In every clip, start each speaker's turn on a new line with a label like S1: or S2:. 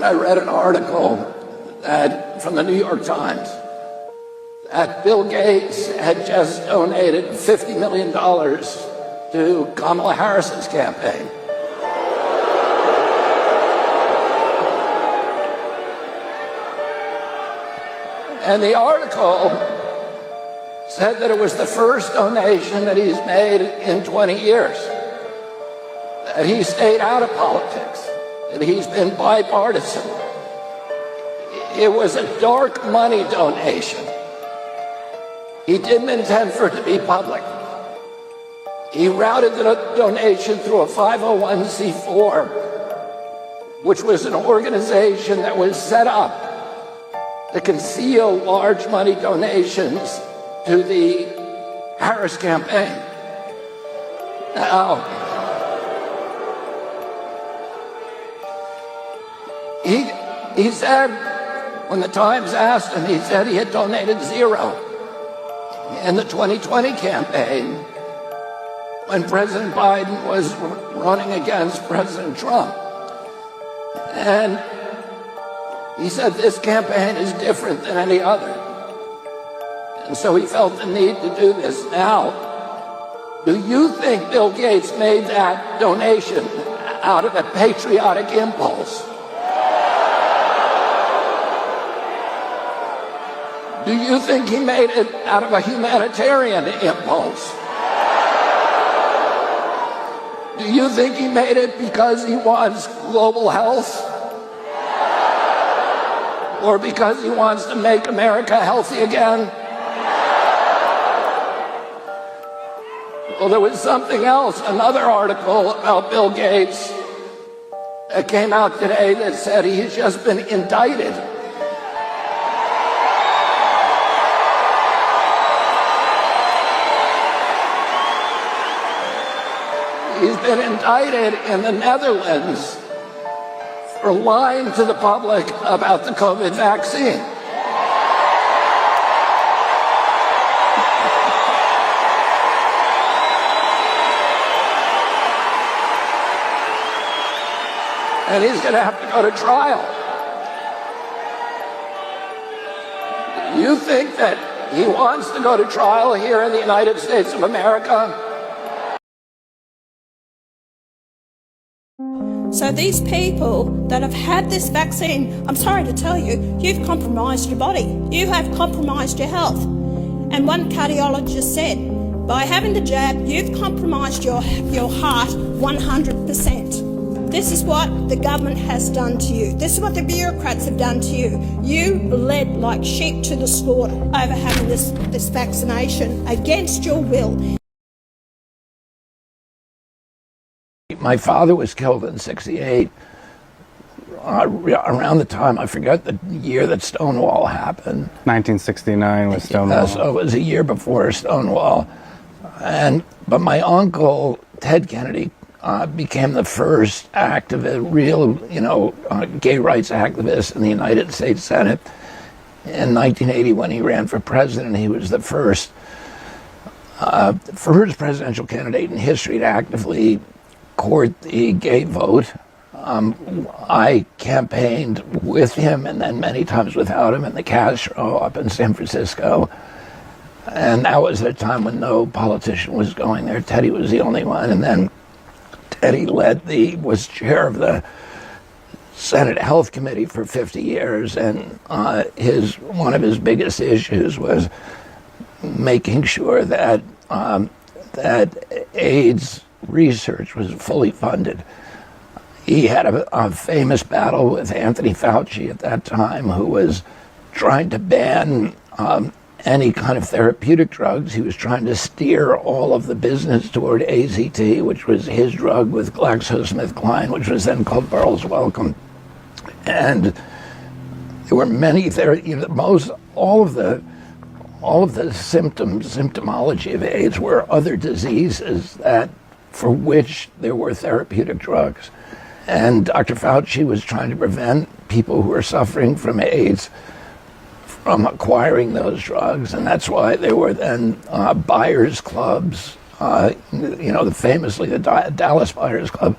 S1: And I read an article from the New York Times that Bill Gates had just donated $50 million to Kamala Harris's campaign. And the article said that it was the first donation that he's made in 20 years, that he stayed out of politics, that he's been bipartisan. It was a dark money donation. He didn't intend for it to be public. He routed the donation through a 501c4, which was an organization that was set up to conceal large money donations to the Harris campaign. Now, he said, when the Times asked him, he said he had donated zero in the 2020 campaign when President Biden was running against President Trump. And he said this campaign is different than any other. And so he felt the need to do this. Now, do you think Bill Gates made that donation out of a patriotic impulse? Do you think he made it out of a humanitarian impulse? Do you think he made it because he wants global health? Or because he wants to make America healthy again? Well, there was something else, another article about Bill Gates that came out today that said he's just been indicted. He's been indicted in the Netherlands for lying to the public about the COVID vaccine. And he's going to have to go to trial. You think that he wants to go to trial here in the United States of America?
S2: So these people that have had this vaccine, I'm sorry to tell you, you've compromised your body. You have compromised your health. And one cardiologist said, by having the jab, you've compromised your heart 100%. This is what the government has done to you. This is what the bureaucrats have done to you. You led like sheep to the slaughter over having this vaccination against your will.
S1: My father was killed in '68, around the time, I forget the year that Stonewall happened.
S3: 1969 was Stonewall.
S1: So it was a year before Stonewall. But my uncle, Ted Kennedy, became the first real gay rights activist in the United States Senate. In 1980, when he ran for president, he was the first presidential candidate in history to actively court the gay vote. I campaigned with him and then many times without him in the Castro up in San Francisco. And that was at a time when no politician was going there. Teddy was the only one. And then Teddy was chair of the Senate Health Committee for 50 years. And one of his biggest issues was making sure that AIDS research was fully funded. He had a famous battle with Anthony Fauci at that time, who was trying to ban any kind of therapeutic drugs. He was trying to steer all of the business toward AZT, which was his drug with GlaxoSmithKline, which was then called Burroughs Wellcome. And there were many all of the symptomology of AIDS were other diseases for which there were therapeutic drugs. And Dr. Fauci was trying to prevent people who were suffering from AIDS from acquiring those drugs. And that's why there were then buyers clubs, famously the Dallas Buyers Club,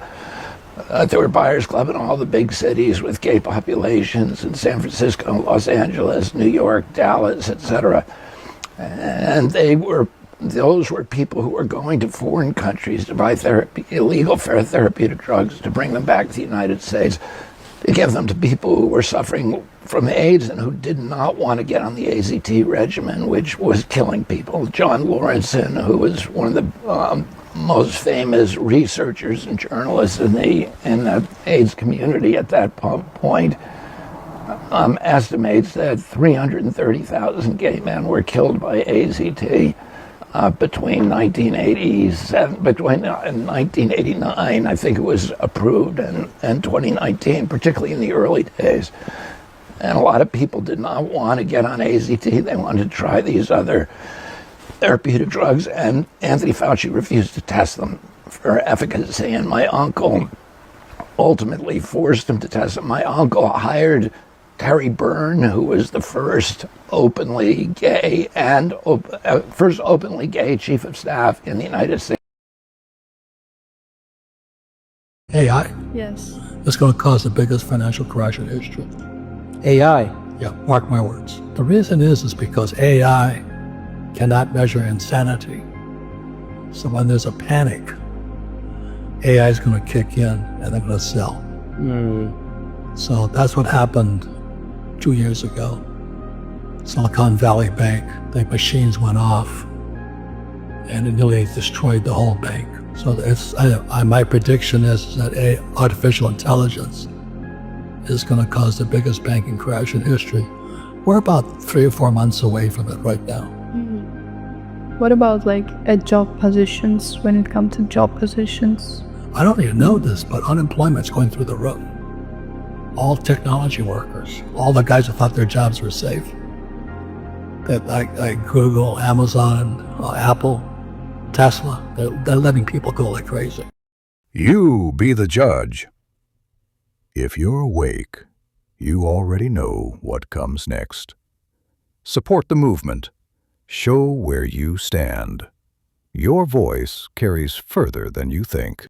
S1: There were buyers club in all the big cities with gay populations in San Francisco, Los Angeles, New York, Dallas, etc. And those were people who were going to foreign countries to buy illegal therapeutic drugs to bring them back to the United States, to give them to people who were suffering from AIDS and who did not want to get on the AZT regimen, which was killing people. John Lawrenson, who was one of the most famous researchers and journalists in the AIDS community at that point, estimates that 330,000 gay men were killed by AZT between 1989, I think it was approved, and 2019, particularly in the early days. And a lot of people did not want to get on AZT. They wanted to try these other therapeutic drugs, and Anthony Fauci refused to test them for efficacy. And my uncle ultimately forced him to test them. My uncle hired Terry Byrne, who was the first openly gay chief of staff in the United States.
S4: AI?
S5: Yes.
S4: It's going to cause the biggest financial crash in history.
S6: AI?
S4: Yeah, mark my words. The reason is because AI cannot measure insanity. So when there's a panic, AI is going to kick in and they're going to sell. So that's what happened 2 years ago. Silicon Valley Bank, the machines went off and it nearly destroyed the whole bank. So my prediction is that artificial intelligence is going to cause the biggest banking crash in history. We're about 3 or 4 months away from it right now.
S5: What about at job positions, when it comes to job positions?
S4: I don't even know this, but unemployment's going through the roof. All technology workers, all the guys who thought their jobs were safe, that like Google, Amazon, Apple, Tesla, they're letting people go like crazy.
S7: You be the judge. If you're awake, you already know what comes next. Support the movement. Show where you stand. Your voice carries further than you think.